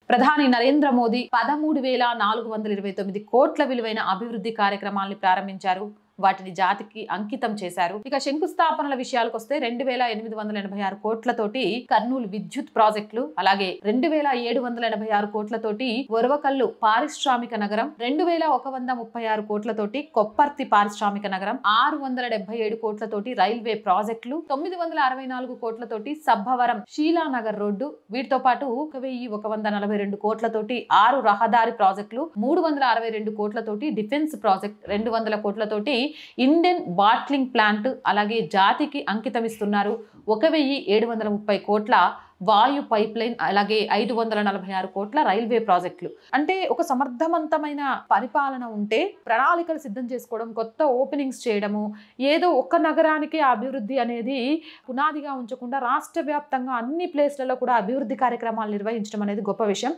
ప్రధాని నరేంద్ర మోదీ 13,429 కోట్ల విలువైన అభివృద్ధి కార్యక్రమాల్ని ప్రారంభించారు. వాటిని జాతికి అంకితం చేశారు. ఇక శంకుస్థాపనల విషయాలకు వస్తే 2,886 కోట్లతోటి కర్నూలు విద్యుత్ ప్రాజెక్టులు, అలాగే 2,786 కోట్లతోటి ఒరవకల్లు పారిశ్రామిక నగరం, 2,136 కోట్లతోటి కొప్పర్తి పారిశ్రామిక నగరం, 677 కోట్లతోటి రైల్వే ప్రాజెక్టులు, 964 కోట్లతోటి సబ్బవరం షీలానగర్ రోడ్డు, వీటితో పాటు 1,142 కోట్లతోటి 6 రహదారి ప్రాజెక్టులు, 362 కోట్లతోటి డిఫెన్స్ ప్రాజెక్ట్, 200 కోట్లతోటి ఇండియన్ బాట్లింగ్ ప్లాంట్, అలాగే జాతికి అంకితమిస్తున్నారు. 1,730 కోట్ల వాయు పైప్ లైన్, అలాగే 546 కోట్ల రైల్వే ప్రాజెక్టులు. అంటే ఒక సమర్థవంతమైన పరిపాలన ఉంటే ప్రణాళికలు సిద్ధం చేసుకోవడం, కొత్త ఓపెనింగ్స్ చేయడము, ఏదో ఒక్క నగరానికి అభివృద్ధి అనేది పునాదిగా ఉంచకుండా రాష్ట్ర వ్యాప్తంగా అన్ని ప్లేస్లలో కూడా అభివృద్ధి కార్యక్రమాలు నిర్వహించడం అనేది గొప్ప విషయం.